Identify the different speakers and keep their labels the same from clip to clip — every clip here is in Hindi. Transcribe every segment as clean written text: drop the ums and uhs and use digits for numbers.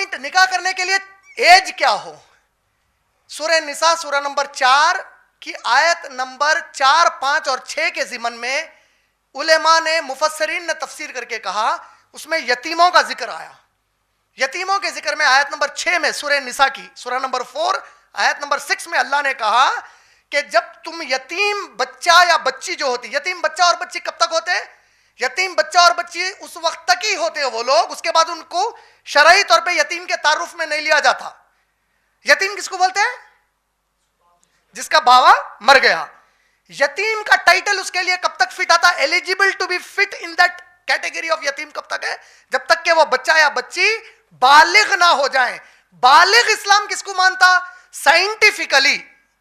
Speaker 1: पॉइंट, निकाह करने के लिए एज क्या हो? सूरह निसा सूरह नंबर 4 की आयत नंबर 4, 5 और 6 के ज़िमन में उलेमा ने, मुफस्सरीन ने तफसीर करके कहा, उसमें यतीमों का जिक्र आया। यतीमों के जिक्र में आयत नंबर 6 में सूरह निसा की सूरह नंबर 4 आयत नंबर 6 में अल्लाह ने कहा कि जब तुम यतीम बच्चा या बच्ची जो होती, यतीम बच्चा और बच्ची कब तक होते हैं? यतीम बच्चा और बच्ची उस वक्त तक ही होते हैं वो लोग, उसके बाद उनको शरई तौर पे यतीम के तारुफ में नहीं लिया जाता। यतीम किसको बोलते हैं? जिसका बाबा मर गया। यतीम का टाइटल उसके लिए कब तक फिट आता? Eligible to be fit in that category of यतीम कब तक है? जब तक के वो बच्चा या बच्ची बालिग ना हो जाए। बालिग इस्लाम किसको मानता? साइंटिफिकली,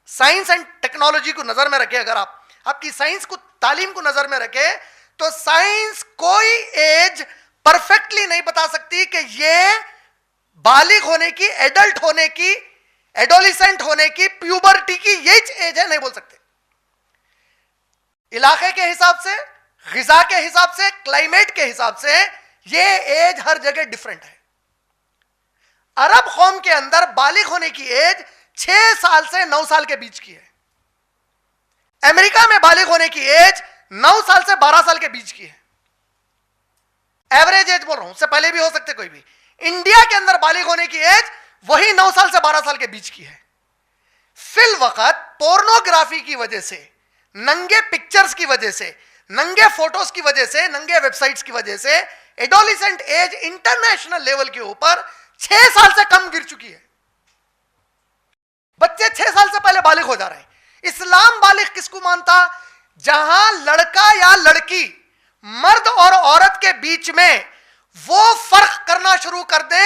Speaker 1: साइंस एंड टेक्नोलॉजी को नजर में रखे, अगर आप आपकी साइंस को, तालीम को नजर में रखे, तो साइंस कोई एज परफेक्टली नहीं बता सकती कि ये बालिग होने की, एडल्ट होने की, एडोलिसेंट होने की, प्यूबर्टी की ये एज है, नहीं बोल सकते। इलाके के हिसाब से, गिजा के हिसाब से, क्लाइमेट के हिसाब से ये एज हर जगह डिफरेंट है। अरब कौम के अंदर बालिग होने की एज 6 साल से 9 साल के बीच की है। अमेरिका में बालिग होने की एज 9 साल से 12 साल के बीच की है। एवरेज एज बोल रहा हूं, उससे पहले भी हो सकते कोई भी। इंडिया के अंदर बालिग होने की एज वही 9 साल से 12 साल के बीच की है। फिल वक्त पोर्नोग्राफी की वजह से, नंगे पिक्चर्स की वजह से, नंगे फोटोज की वजह से, नंगे वेबसाइट्स की वजह से एडोलिसेंट एज इंटरनेशनल लेवल के ऊपर 6 साल से कम गिर चुकी है। बच्चे 6 साल से पहले बालिग हो जा रहे हैं। इस्लाम बालिग किसको मानता? जहां लड़का या लड़की, मर्द और औरत के बीच में वो फर्क करना शुरू कर दे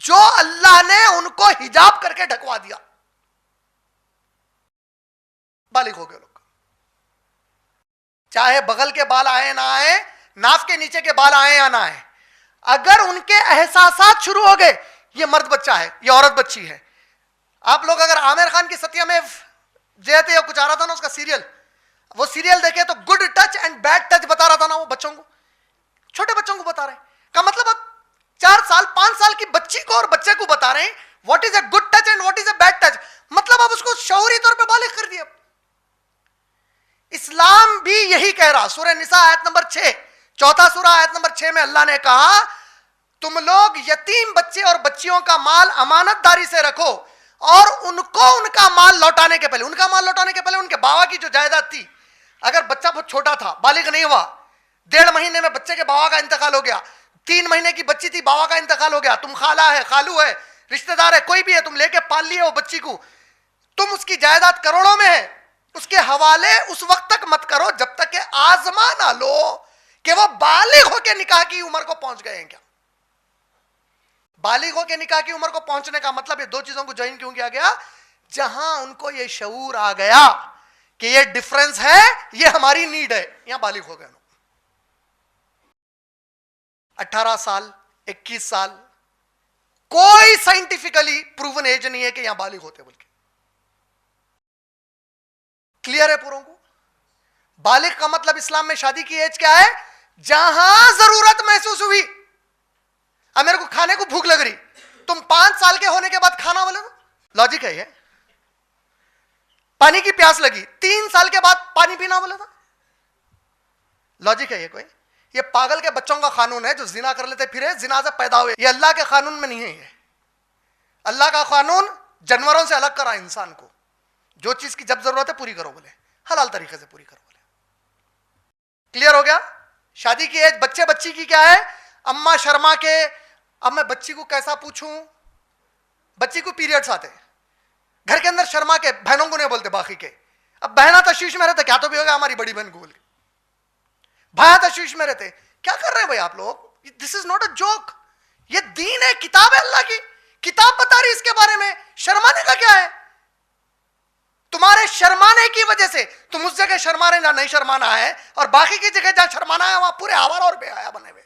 Speaker 1: जो अल्लाह ने उनको हिजाब करके ढकवा दिया, बालिग हो गए लोग। चाहे बगल के बाल आए ना आए, नाफ के नीचे के बाल आए या ना आए, अगर उनके एहसासात शुरू हो गए, ये मर्द बच्चा है, ये औरत बच्ची है। आप लोग अगर आमिर खान की सत्या में जयते या कुछ आ रहा था ना, उसका सीरियल, वो सीरियल देखे तो good touch and bad touch बता रहा था ना, वो बच्चों को, छोटे बच्चों को बता रहे हैं। का मतलब अब 4 साल 5 साल की बच्ची को और बच्चे को बता रहे हैं what is a good touch and what is a bad touch. मतलब अब उसको शऊरी तौर पे बालिग कर दिया। इस्लाम भी यही कह रहा। सूरह निसा आयत नंबर 6, चौथा सूरह आयत नंबर 6 में अल्लाह ने कहा, तुम लोग यतीम बच्चे और बच्चियों का माल अमानतदारी से रखो और उनको उनका माल लौटाने के पहले, उनका माल लौटाने के पहले उनके बाबा की जो जायदाद थी, अगर बच्चा बहुत छोटा था, बालिग नहीं हुआ, 1.5 महीने में बच्चे के बाबा का इंतकाल हो गया, 3 महीने की बच्ची थी, बाबा का इंतकाल हो गया, तुम खाला है, खालू है, रिश्तेदार है, कोई भी है, तुम लेके पाल लिए वो बच्ची को, तुम उसकी जायदाद करोड़ों में है, उसके हवाले उस वक्त तक मत करो जब तक कि आजमा ना लो कि वो बालिग होकर निकाह की उम्र को पहुंच गए हैं क्या। बालिग होकर निकाह की उम्र को पहुंचने का मतलब ये 2 चीजों को ज्वाइन क्यों किया गया? जहां उनको ये शऊर आ गया कि ये डिफरेंस है, ये हमारी नीड है, यहां बालिग हो गए। 18 साल, 21 साल, कोई साइंटिफिकली प्रूवन एज नहीं है कि यहां बालिग होते, बल्कि क्लियर है पूरों को? बालिग का मतलब इस्लाम में शादी की एज क्या है? जहां जरूरत महसूस हुई। अब मेरे को खाने को भूख लग रही, तुम 5 साल के होने के बाद खाना बोले तो लॉजिक है ये। पानी की प्यास लगी, 3 साल के बाद पानी पीना बोले तो लॉजिक है ये कोई? ये पागल के बच्चों का कानून है जो जिना कर लेते फिर जिना से पैदा हुए। ये अल्लाह के कानून में नहीं है। ये अल्लाह का कानून जानवरों से अलग करा इंसान को। जो चीज की जब जरूरत है पूरी करो बोले, हलाल तरीके से पूरी करो बोले। क्लियर हो गया? शादी की एज बच्चे बच्ची की क्या है? अम्मा शर्मा के। अब मैं बच्ची को कैसा पूछूं? बच्ची को पीरियड्स आते, घर के अंदर शर्मा के, बहनों को नहीं बोलते बाकी के। अब बहना तशवीश में रहते, क्या तो भी होगा हमारी बड़ी बहन को बोल के, भाया तशवीश में रहते, क्या कर रहे हैं भाई आप लोग? This is not a joke, ये दीन है, किताब है, अल्लाह की किताब बता रही इसके बारे में। शर्माने का क्या है? तुम्हारे शर्माने की वजह से तुम उस जगह शर्मा रहे जहां नहीं शर्माना है, और बाकी की जगह जहां शर्माना है वहां पूरे आवारा और बेहया बने हुए।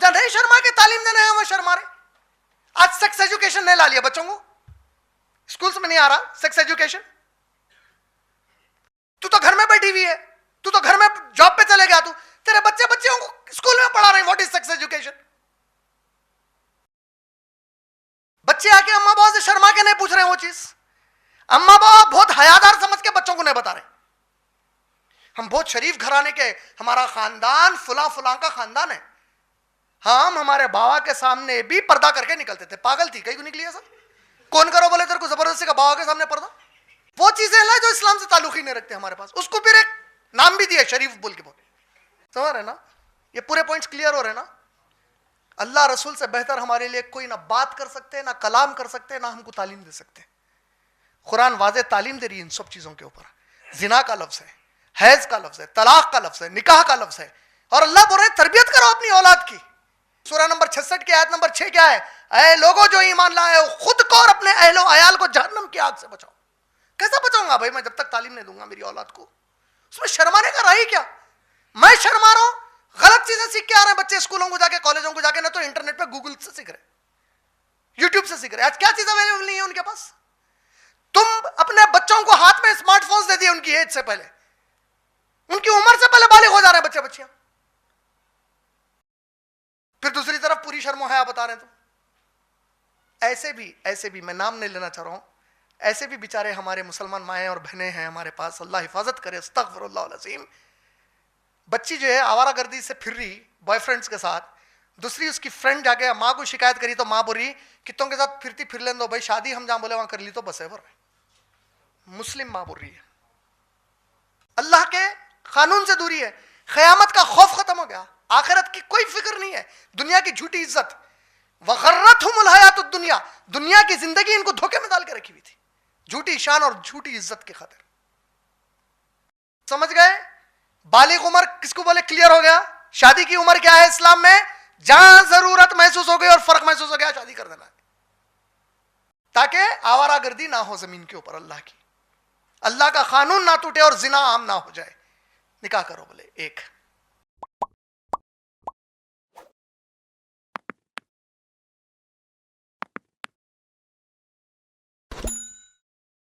Speaker 1: जहां नहीं शर्मा के तालीम देना है वहां शर्मा रहे। आज सेक्स एजुकेशन नहीं ला लिया बच्चों को, स्कूल्स में नहीं आ रहा सेक्स एजुकेशन। तू तो घर में बैठी हुई है, तू तो घर में जॉब पे चले गया, तू तेरे बच्चे बच्चियों को स्कूल में पढ़ा रहे हैं व्हाट इज सेक्स एजुकेशन। नहीं पूछ रहे वो चीज। अम्मा बाप बहुत हयादार समझ के बच्चों को नहीं बता रहे। हम बहुत शरीफ घराने के, हमारा खानदान फुला फुला का खानदान है। हम हमारे बाबा के सामने भी पर्दा करके निकलते थे। पागल थी कहीं को निकली है सर? कौन करो बोले तेरे को जबरदस्ती का बाबा के सामने पर्दा? वो चीजें ना जो इस्लाम से ताल्लुक ही नहीं रखते हमारे पास, उसको फिर एक नाम भी दिया शरीफ बोल के बोल। समझ रहे ना? ये पूरे पॉइंट्स क्लियर हो रहे ना? अल्लाह रसूल से बेहतर हमारे लिए कोई ना बात कर सकते, ना कलाम कर सकते, ना हमको तालीम दे सकते। कुरान वाज़े तालीम दे रही है इन सब चीजों के ऊपर। जिना का लफ्ज है, हैज का लफ्ज है, तलाक का लफ्ज है, निकाह का लफ्ज है, और अल्लाह बोल रहे तरबियत करो अपनी औलाद की। सूरह नंबर 66 की आयत नंबर 6 क्या है? ऐ लोगों जो ईमान लाए हो, खुद को और अपने अहलो अयाल को जहन्नम की आग से बचाओ। कैसा बचाऊंगा भाई मैं जब तक तालीम नहीं दूंगा मेरी औलाद को? उसमें शर्माने का रही क्या? मैं शर्मा रहा हूं? गलत चीजें सीख के आ रहे हैं बच्चे स्कूलों को जाके, कॉलेजों को जाके, ना तो इंटरनेट पे गूगल से सीख रहे, यूट्यूब से सीख रहे। आज क्या चीज अवेलेबल नहीं है उनके पास? तुम अपने बच्चों को हाथ में स्मार्टफोन्स दे दिए उनकी एज से पहले, उनकी उम्र से पहले बालिग हो जा रहे हैं बच्चे बच्चियां। फिर दूसरी तरफ पूरी शर्मो हया बता रहे हैं। तो ऐसे भी मैं नाम नहीं लेना चाह रहा हूं, ऐसे भी बेचारे हमारे मुसलमान माएँ और बहनें हैं हमारे पास, अल्लाह हिफाजत करे। अस्तगफिरुल्लाह अज़ीम। बच्ची जो है आवारागर्दी से फिर रही बॉयफ्रेंड्स के साथ, दूसरी उसकी फ्रेंड जाके माँ को शिकायत करी तो माँ बोली कितों के साथ फिरती फिर लें दो भाई, शादी हम जहां बोले वहां कर ली तो बस है। मुस्लिम माँ बोल रही है। अल्लाह के कानून से दूरी है, क़यामत का खौफ खत्म हो गया, आखिरत की कोई फिक्र नहीं है, दुनिया की झूठी इज्जत। वग़र्रतहुमुल हयातुद दुनिया, दुनिया की जिंदगी इनको धोखे में डाल के रखी हुई थी, झूठी शान और झूठी इज्जत के खातिर। समझ गए? बालिग उम्र किसको बोले? क्लियर हो गया। शादी की उम्र क्या है इस्लाम में? जहां जरूरत महसूस हो गई और फर्क महसूस हो गया शादी कर देना है, ताकि आवारागर्दी ना हो जमीन के ऊपर, अल्लाह का कानून ना टूटे और जिना आम ना हो जाए। निकाह करो बोले। एक